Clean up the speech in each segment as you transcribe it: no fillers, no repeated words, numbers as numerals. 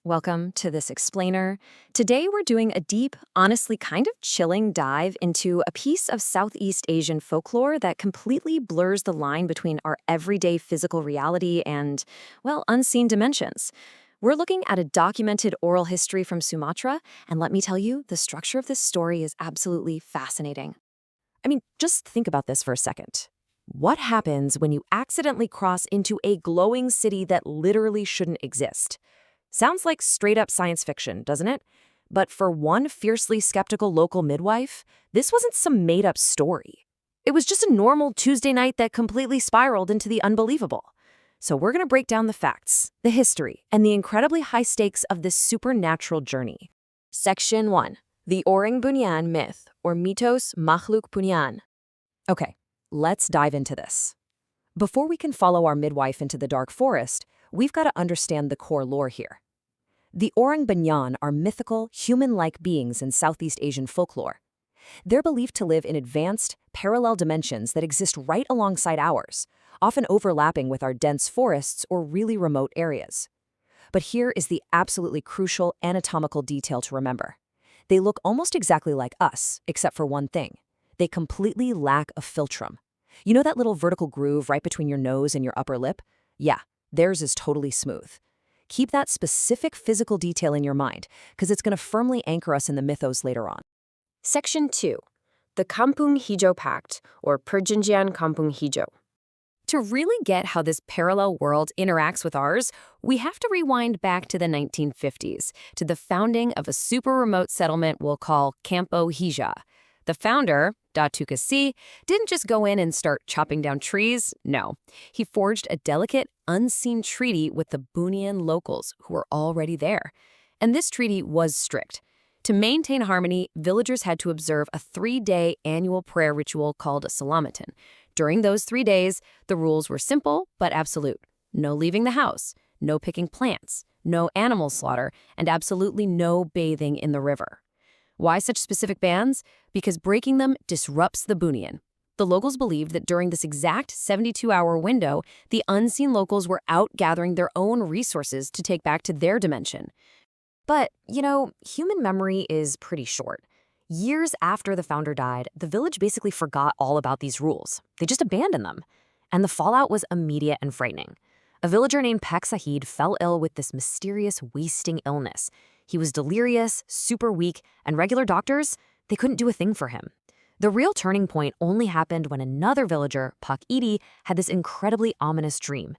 Welcome to this explainer. Today we're doing a deep, honestly kind of chilling dive into a piece of Southeast Asian folklore that completely blurs the line between our everyday physical reality and, well, unseen dimensions. We're looking at a documented oral history from Sumatra, and let me tell you, the structure of this story is absolutely fascinating. I mean, just think about this for a second. What happens when you accidentally cross into a glowing city that literally shouldn't exist? Sounds like straight-up science fiction, doesn't it? But for one fiercely skeptical local midwife, this wasn't some made-up story. It was just a normal Tuesday night that completely spiraled into the unbelievable. So we're going to break down the facts, the history, and the incredibly high stakes of this supernatural journey. Section 1. The Orang Bunyian myth, or Mitos Makhluk Bunyian. Okay, let's dive into this. Before we can follow our midwife into the dark forest, we've got to understand the core lore here. The Orang Bunyian are mythical, human-like beings in Southeast Asian folklore. They're believed to live in advanced, parallel dimensions that exist right alongside ours, often overlapping with our dense forests or really remote areas. But here is the absolutely crucial anatomical detail to remember. They look almost exactly like us, except for one thing. They completely lack a philtrum. You know that little vertical groove right between your nose and your upper lip? Yeah, theirs is totally smooth. Keep that specific physical detail in your mind, because it's going to firmly anchor us in the mythos later on. Section 2. The Kampung Hijau Pact, or Perjanjian Kampung Hijau. To really get how this parallel world interacts with ours, we have to rewind back to the 1950s, to the founding of a super remote settlement we'll call Campo Hija. The founder, Datu Kasi, didn't just go in and start chopping down trees. No, he forged a delicate, unseen treaty with the Bunyian locals who were already there. And this treaty was strict. To maintain harmony, villagers had to observe a 3-day annual prayer ritual called a Salamatan. During those 3 days, the rules were simple but absolute. No leaving the house, no picking plants, no animal slaughter, and absolutely no bathing in the river. Why such specific bans? Because breaking them disrupts the Bunyian. The locals believed that during this exact 72-hour window, the unseen locals were out gathering their own resources to take back to their dimension. But, human memory is pretty short. Years after the founder died, the village basically forgot all about these rules. They just abandoned them. And the fallout was immediate and frightening. A villager named Pak Sahid fell ill with this mysterious wasting illness. He was delirious, super weak, and regular doctors, they couldn't do a thing for him. The real turning point only happened when another villager, Pak Idi, had this incredibly ominous dream.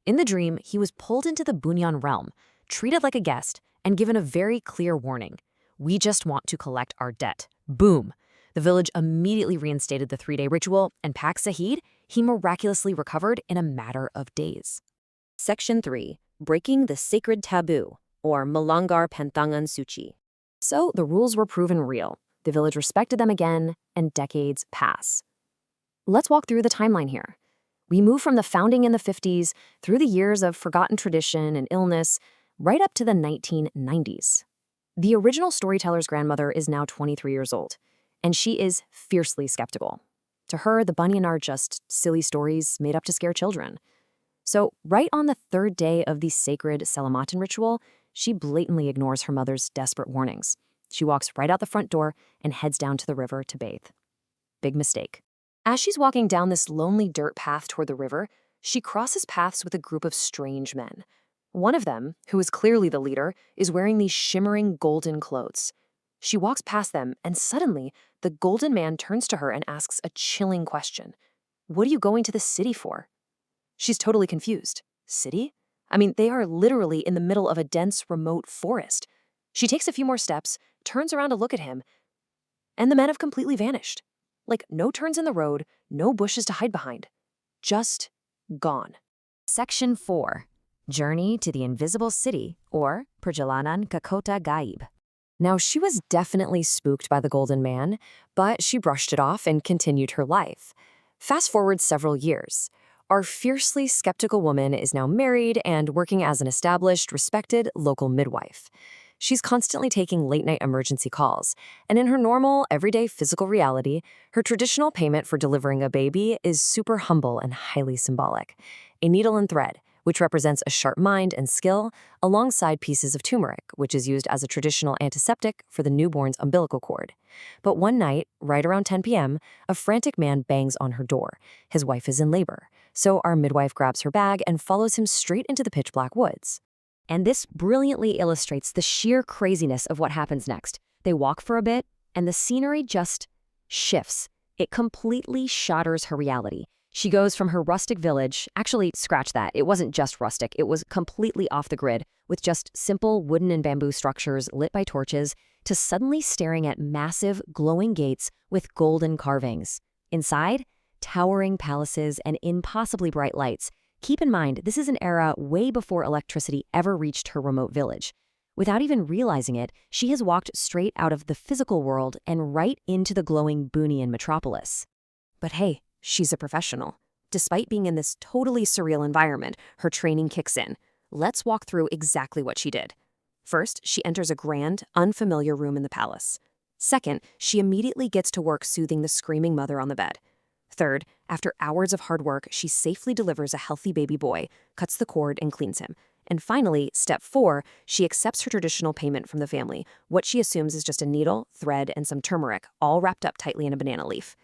In the dream, he was pulled into the Bunyan realm, treated like a guest, and given a very clear warning. We just want to collect our debt. Boom! The village immediately reinstated the 3-day ritual, and Pak Sahid, he miraculously recovered in a matter of days. Section 3. Breaking the Sacred Taboo, or Melanggar Pantangan Suci. So the rules were proven real. The village respected them again, and decades pass. Let's walk through the timeline here. We move from the founding in the 50s, through the years of forgotten tradition and illness, right up to the 1990s. The original storyteller's grandmother is now 23 years old, and she is fiercely skeptical. To her, the Bunyan are just silly stories made up to scare children. So right on the 3rd day of the sacred Salamatan ritual, she blatantly ignores her mother's desperate warnings. She walks right out the front door and heads down to the river to bathe. Big mistake. As she's walking down this lonely dirt path toward the river, she crosses paths with a group of strange men. One of them, who is clearly the leader, is wearing these shimmering golden clothes. She walks past them, and suddenly, the golden man turns to her and asks a chilling question. "What are you going to the city for?" She's totally confused. City? I mean, they are literally in the middle of a dense, remote forest. She takes a few more steps, turns around to look at him, and the men have completely vanished. Like, no turns in the road, no bushes to hide behind. Just gone. Section 4. Journey to the Invisible City, or Perjalanan ke Kota Gaib. Now, she was definitely spooked by the Golden Man, but she brushed it off and continued her life. Fast forward several years. Our fiercely skeptical woman is now married and working as an established, respected local midwife. She's constantly taking late-night emergency calls, and in her normal, everyday physical reality, her traditional payment for delivering a baby is super humble and highly symbolic. A needle and thread, which represents a sharp mind and skill, alongside pieces of turmeric, which is used as a traditional antiseptic for the newborn's umbilical cord. But one night, right around 10 p.m., a frantic man bangs on her door. His wife is in labor, so our midwife grabs her bag and follows him straight into the pitch-black woods. And this brilliantly illustrates the sheer craziness of what happens next. They walk for a bit, and the scenery just shifts. It completely shatters her reality. She goes from her rustic village, actually, scratch that, it wasn't just rustic, it was completely off the grid, with just simple wooden and bamboo structures lit by torches, to suddenly staring at massive, glowing gates with golden carvings. Inside, towering palaces and impossibly bright lights. Keep in mind, this is an era way before electricity ever reached her remote village. Without even realizing it, she has walked straight out of the physical world and right into the glowing Bunyian metropolis. But hey, she's a professional. Despite being in this totally surreal environment, her training kicks in. Let's walk through exactly what she did. First, she enters a grand, unfamiliar room in the palace. Second, she immediately gets to work soothing the screaming mother on the bed. Third, after hours of hard work, she safely delivers a healthy baby boy, cuts the cord, and cleans him. And finally, step 4, she accepts her traditional payment from the family, what she assumes is just a needle, thread, and some turmeric, all wrapped up tightly in a banana leaf.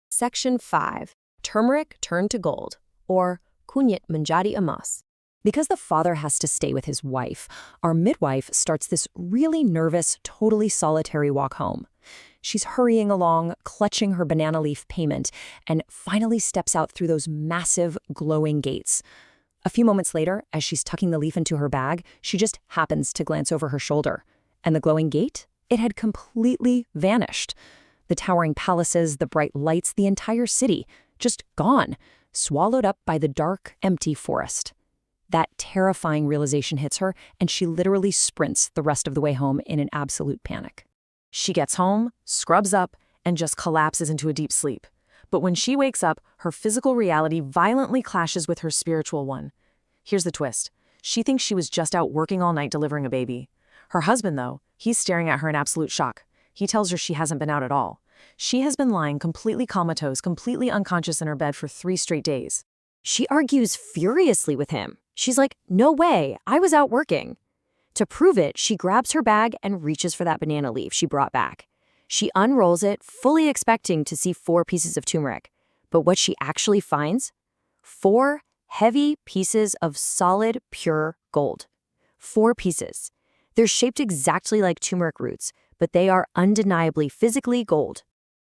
Section 5. Turmeric turned to gold, or kunyit menjadi emas. Because the father has to stay with his wife, our midwife starts this really nervous, totally solitary walk home. She's hurrying along, clutching her banana leaf payment, and finally steps out through those massive, glowing gates. A few moments later, as she's tucking the leaf into her bag, she just happens to glance over her shoulder. And the glowing gate? It had completely vanished. The towering palaces, the bright lights, the entire city, just gone, swallowed up by the dark, empty forest. That terrifying realization hits her, and she literally sprints the rest of the way home in an absolute panic. She gets home, scrubs up, and just collapses into a deep sleep. But when she wakes up, her physical reality violently clashes with her spiritual one. Here's the twist. She thinks she was just out working all night delivering a baby. Her husband, though, he's staring at her in absolute shock. He tells her she hasn't been out at all. She has been lying completely comatose, completely unconscious in her bed for 3 straight days. She argues furiously with him. She's like, "No way, I was out working." To prove it, she grabs her bag and reaches for that banana leaf she brought back. She unrolls it, fully expecting to see 4 pieces of turmeric. But what she actually finds? 4 heavy pieces of solid, pure gold. 4 pieces. They're shaped exactly like turmeric roots, but they are undeniably physically gold.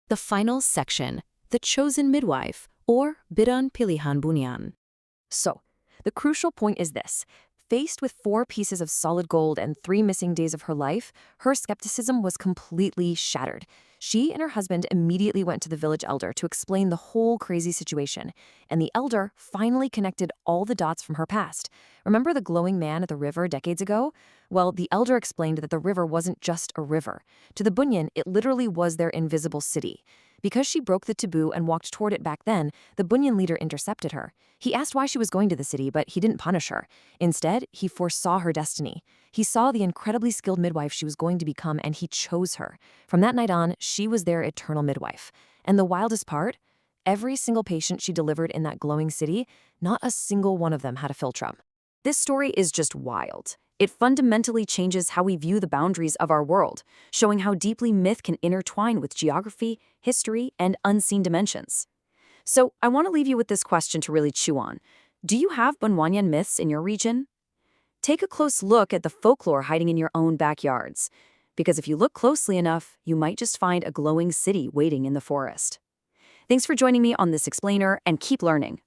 The final section, the chosen midwife, or Bidan Bunyian. So, the crucial point is this. Faced with 4 pieces of solid gold and 3 missing days of her life, her skepticism was completely shattered. She and her husband immediately went to the village elder to explain the whole crazy situation, and the elder finally connected all the dots from her past. Remember the glowing man at the river decades ago? Well, the elder explained that the river wasn't just a river. To the Bunyian, it literally was their invisible city. Because she broke the taboo and walked toward it back then, the Bunyian leader intercepted her. He asked why she was going to the city, but he didn't punish her. Instead, he foresaw her destiny. He saw the incredibly skilled midwife she was going to become, and he chose her. From that night on, she was their eternal midwife. And the wildest part? Every single patient she delivered in that glowing city, not a single one of them had a philtrum. This story is just wild. It fundamentally changes how we view the boundaries of our world, showing how deeply myth can intertwine with geography, history, and unseen dimensions. So I want to leave you with this question to really chew on. Do you have Bunyian myths in your region? Take a close look at the folklore hiding in your own backyards, because if you look closely enough, you might just find a glowing city waiting in the forest. Thanks for joining me on this explainer, and keep learning.